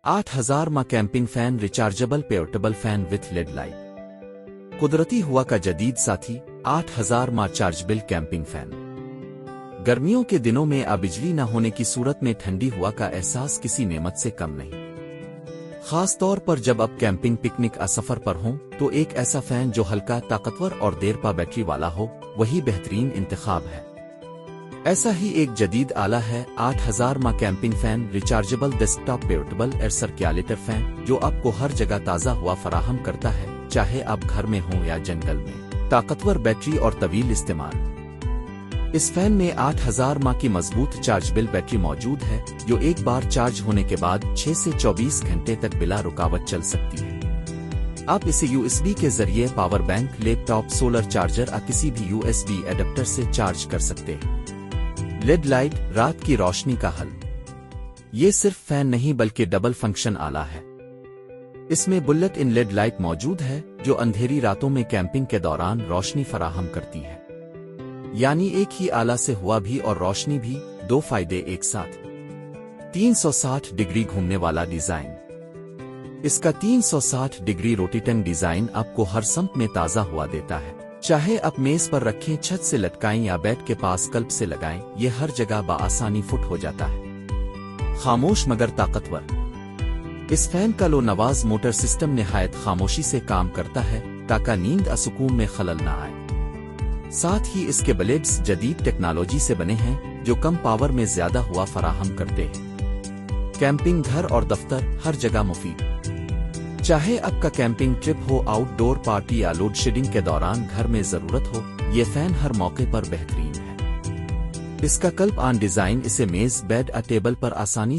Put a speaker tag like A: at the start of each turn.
A: 8000 माह camping fan rechargeable portable fan with LED light. कुदरती हवा का जदीद साथी 8000 माह चार्जेबल कैंपिंग फैन। गर्मियों के दिनों में बिजली न होने की सूरत में ठंडी हवा का एहसास किसी नेमत से कम नहीं। खास तौर पर जब आप कैंपिंग पिकनिक सफर पर हों तो एक ऐसा फैन जो हल्का, ताकतवर और देर पा बैटरी वाला हो वही बेहतरीन इंतखाब है। ऐसा ही एक जदीद आला है 8000 माह camping fan rechargeable desktop portable air circulator fan, जो आपको हर जगह ताज़ा हवा फराहम करता है, चाहे आप घर में हों या जंगल में। ताकतवर बैटरी और तवील इस्तेमाल। इस फैन में 8000 माह की मजबूत चार्जेबल बैटरी मौजूद है, जो एक बार चार्ज होने के बाद 6 से 24 घंटे तक बिला रुकावट चल सकती है। आप इसे USB के जरिए power bank, laptop, solar charger या किसी भी USB एडेप्टर से चार्ज कर सकते हैं। लेड लाइट, रात की रोशनी का हल। ये सिर्फ फैन नहीं बल्कि डबल फंक्शन आला है। इसमें बुलेट इन लेड लाइट मौजूद है, जो अंधेरी रातों में कैंपिंग के दौरान रोशनी फराहम करती है। यानी एक ही आला से हुआ भी और रोशनी भी, दो फायदे एक साथ। 360 डिग्री घूमने वाला डिजाइन। इसका 360 डिग्री रोटेटिंग डिजाइन आपको हर समत में ताज़ा हुआ देता है। चाहे आप मेज पर रखें, छत से लटकाएं या बेड के पास क्लप से लगाएं, ये हर जगह बआसानी फिट हो जाता है। खामोश मगर ताकतवर। इस फैन का लो नवाज मोटर सिस्टम निहायत खामोशी से काम करता है, ताकि नींद सुकून में खलल न आए। साथ ही इसके ब्लेड्स जदीद टेक्नोलॉजी से बने हैं, जो कम पावर में ज्यादा हवा फराहम करते हैं। कैंपिंग, घर और दफ्तर हर जगह मुफीद। चाहे आपका कैंपिंग ट्रिप हो, आउटडोर पार्टी या लोड शेडिंग के दौरान घर में जरूरत हो, ये फैन हर मौके पर बेहतरीन है। इसका क्लप ऑन डिजाइन इसे मेज, बेड या टेबल पर आसानी